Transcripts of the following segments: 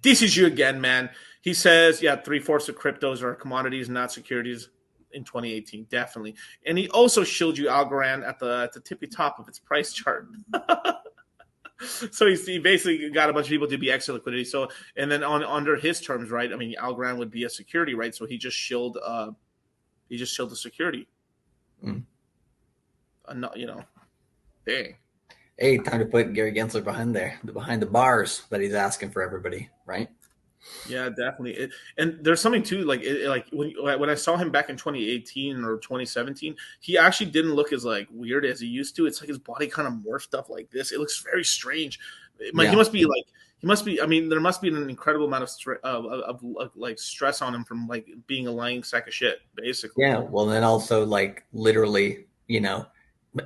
this is you again, man. He says, yeah, 3/4 of cryptos are commodities, not securities in 2018, definitely. And he also showed you Algorand at the tippy top of its price chart. So he basically got a bunch of people to be extra liquidity. So and then on under his terms, right? I mean, Algorand would be a security, right? So he just shilled the security. Mm. You know, dang. Hey, time to put Gary Gensler behind the bars that he's asking for everybody, right? Yeah, definitely. And there's something too, like when I saw him back in 2018 or 2017, he actually didn't look as like weird as he used to. It's like his body kind of morphed up like this. It looks very strange. He Yeah. must be like he must be. I mean, there must be an incredible amount of like stress on him from like being a lying sack of shit, basically. Yeah. Well, then also like literally,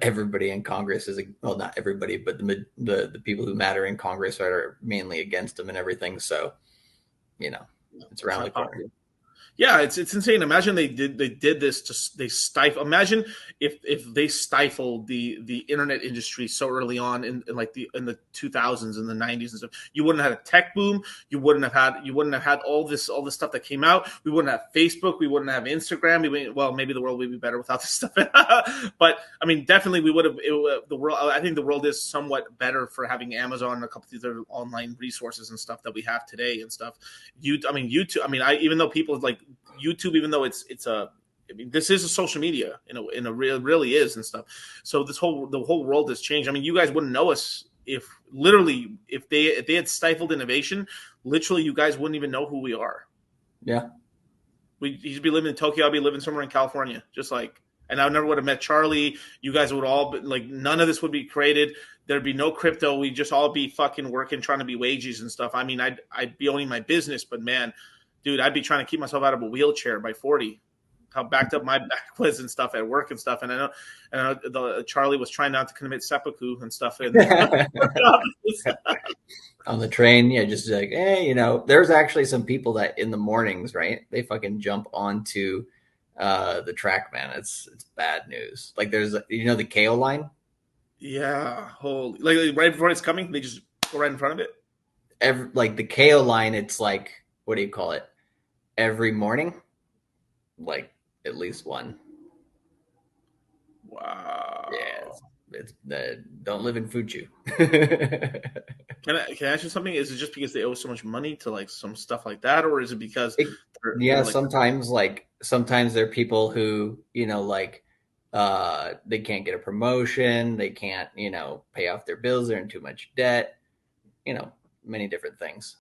everybody in Congress is well, not everybody, but the people who matter in Congress are mainly against him and everything. So you know, it's It's around the not corner. popular. Yeah, it's insane. Imagine they did this to they stifle. Imagine if they stifled the internet industry so early on in like the 2000s and the 90s and stuff. You wouldn't have had a tech boom. You wouldn't have had all this stuff that came out. We wouldn't have Facebook. We wouldn't have Instagram. Well, maybe the world would be better without this stuff. But I mean, definitely we would have the world. I think the world is somewhat better for having Amazon and a couple of other online resources and stuff that we have today and stuff. I mean, YouTube. I mean, even though people like YouTube, even though it's a, I mean, this is a social media in a real really is and stuff. So the whole world has changed. I mean, you guys wouldn't know us if literally if they had stifled innovation. Literally, you guys wouldn't even know who we are. Yeah. He'd be living in Tokyo. I'd be living somewhere in California, just like. And I never would have met Charlie. You guys would all be, like none of this would be created. There'd be no crypto. We'd just all be fucking working, trying to be wages and stuff. I mean, I'd be owning my business, but man, dude, I'd be trying to keep myself out of a wheelchair by 40. How backed up my back was and stuff at work and stuff. And I know the Charlie was trying not to commit seppuku and stuff. And On the train, yeah, just like, hey, there's actually some people that in the mornings, right? They fucking jump onto the track, man. It's bad news. Like there's the KO line. yeah, holy, like right before it's coming, they just go right in front of it. Like the KO line, it's like, what do you call it? Every morning, like at least one. Yeah, Wow. it's don't live in Fuchu. Can I ask you something? Is it just because they owe so much money to like some stuff like that, or is it because they're Yeah, like sometimes there are people who, like they can't get a promotion, they can't, pay off their bills, they're in too much debt, many different things.